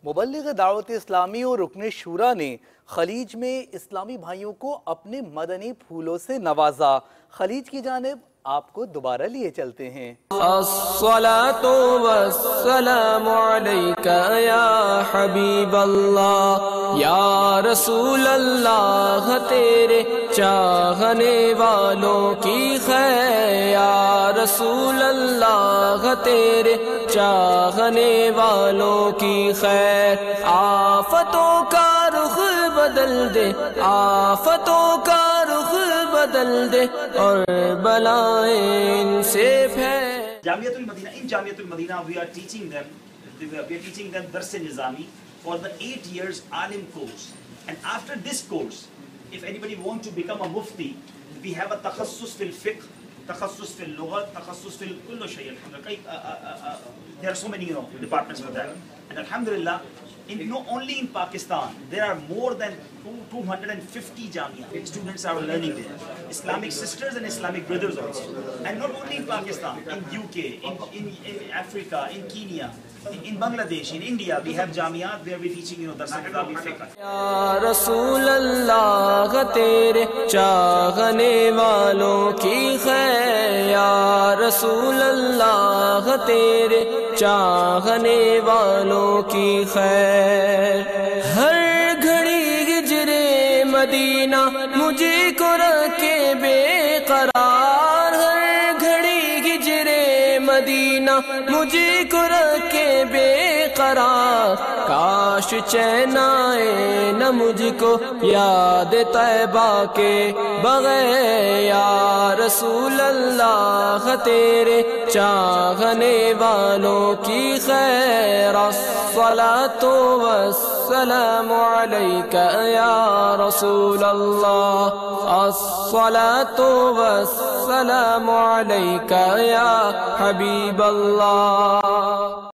مبلغ دعوت اسلامی اور رکن شورا نے خلیج میں اسلامی بھائیوں کو اپنے مدنی پھولوں سے نوازا۔ خلیج کی جانب آپ کو دوبارہ لیے چلتے ہیں۔ الصلاۃ والسلام علیک یا حبیب اللہ، یا رسول اللہ، تیرے چاہنے والوں کی خیر، یا رسول اللہ، تیرے چاہنے والوں کی خیر۔ آفتوں کا رخ بدل دے، آفتوں کا رخ بدل دے، اور بلائیں ان سے پھیل۔ جامعۃ المدینہ، in Jamiat al-Madinah we are teaching them درس نظامی for the 8 years alim course, and after this course if anybody want to become a mufti we have a تخصص فی الفقہ، تخصص فی اللغت، تخصص فی کل شیء۔ there are so many departments for that, and alhamdulillah not only in Pakistan there are more than 250 jamia students are learning there, Islamic sisters and Islamic brothers also, and not only in Pakistan, in UK, in Africa, in Kenya, in Bangladesh, in India we have jamiat where we teaching dars al-Nizami fiqh۔ یا رسول اللہ، تیرے چاہنے والوں کی خیر، یا رسول اللہ، تیرے چاہنے والوں کی خیر۔ ہر گھڑی ہجرے مدینہ مجھے کو رکھے بے قرار، ہر گھڑی ہجرے مدینہ مجھے کو رکھے بے قرار۔ کاش چین آئے نہ مجھ کو یاد طیبہ کے بغیر، یا رسول اللہ، تیرے چاہنے والوں کی خیر۔ الصلاۃ والسلام علیک یا رسول اللہ، الصلاۃ والسلام علیک یا حبیب اللہ۔